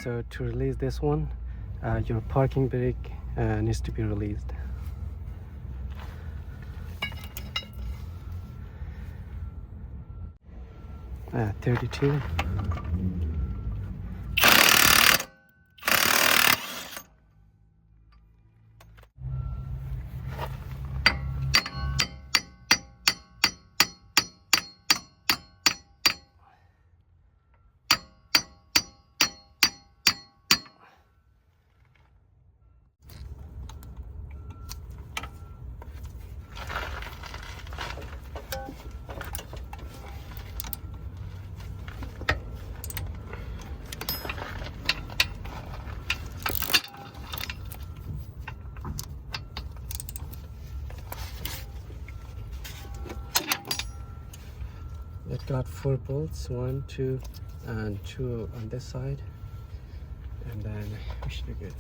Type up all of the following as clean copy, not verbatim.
So to release this one, your parking brake needs to be released. Uh, 32. It got 4 bolts, 1, 2, and 2 on this side, and then we should be good.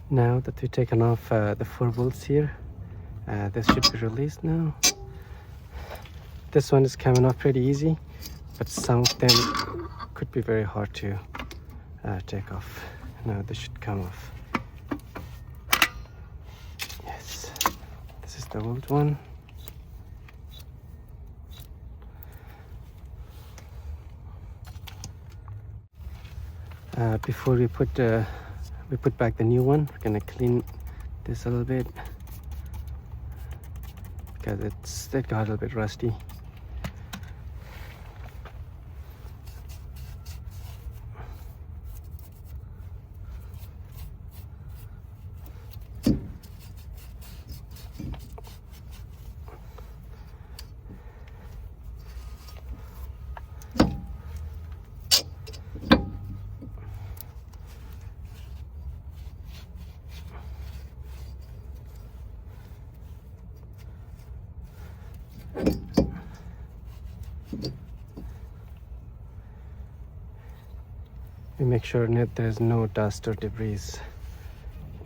Now that we've taken off the 4 bolts here, this should be released now. This one is coming off pretty easy, but some of them could be very hard to take off. Now this should come off. Yes, this is the old one. Before we put back the new one, we're gonna clean this a little bit because it got a little bit rusty. we make sure that there's no dust or debris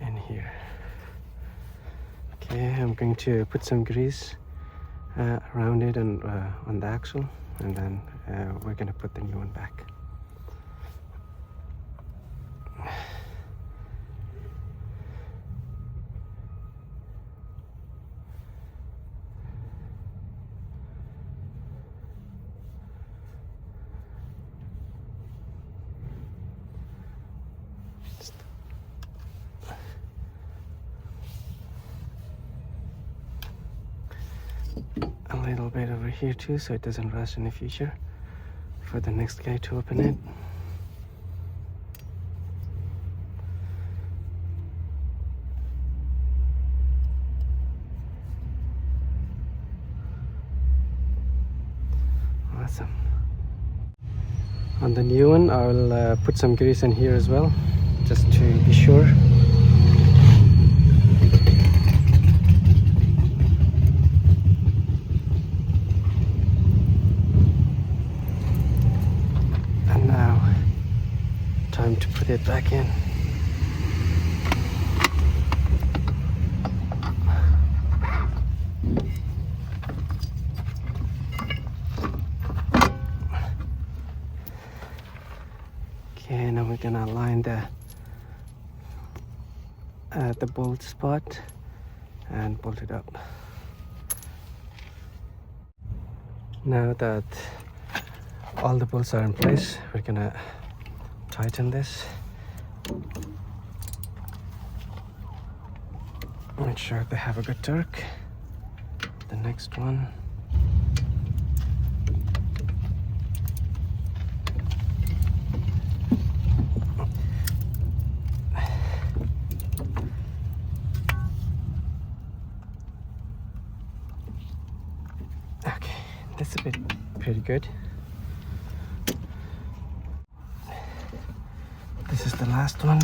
in here. Okay, I'm going to put some grease around it and on the axle, and then we're going to put the new one back. A little bit over here too, so it doesn't rust in the future for the next guy to open it. Awesome. On the new one, I'll put some grease in here as well, just to be sure. And now, time to put it back in. Okay, now we're gonna align the bolt spot and bolt it up. Now that all the bolts are in place, we're gonna tighten this. Make sure they have a good torque. The next one. Okay, that's a bit pretty good. This is the last one.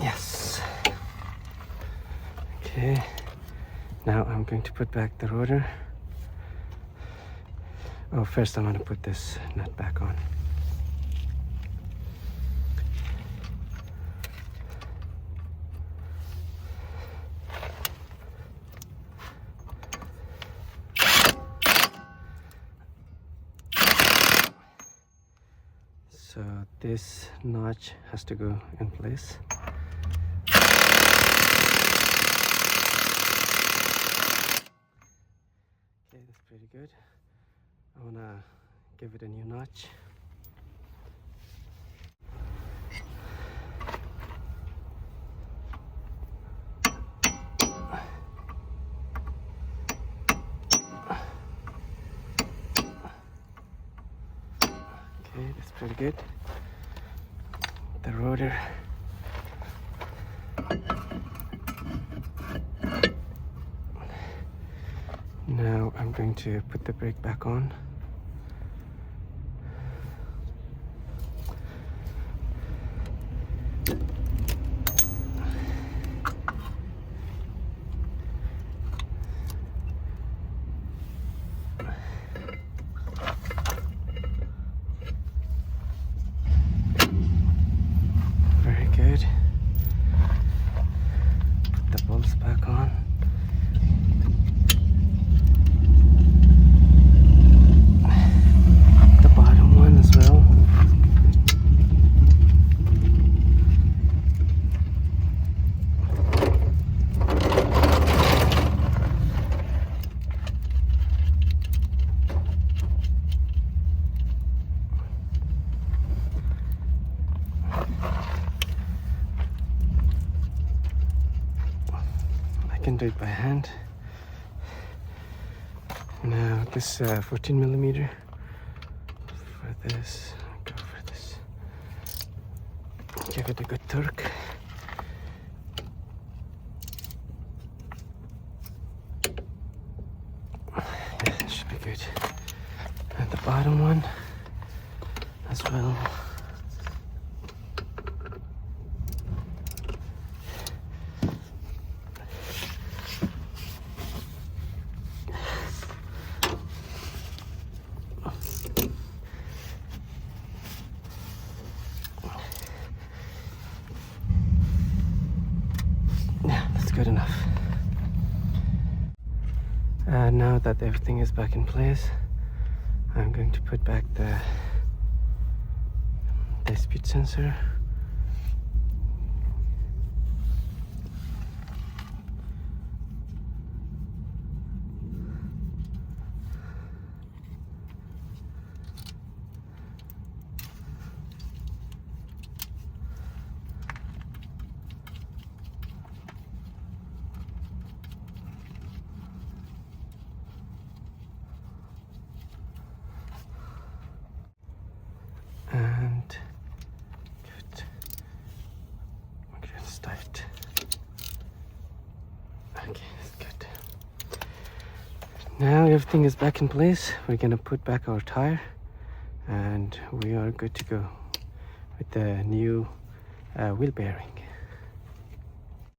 Yes. Okay, now I'm going to put back the rotor. Oh, first I'm going to put this nut back on. So this notch has to go in place. Okay, that's pretty good. I wanna give it a new notch. Okay, that's pretty good. The rotor. Now I'm going to put the brake back on. Very good. Put the bolts back on. The bottom one as well. I can do it by hand. Now this 14 millimeter for this, go for this. Give it a good torque. Yeah, it should be good. And the bottom one as well. good enough. Now that everything is back in place, I'm going to put back the speed sensor. And good. Okay, it's tight. Okay, that's good. Now everything is back in place. We're gonna put back our tire and we are good to go with the new wheel bearing.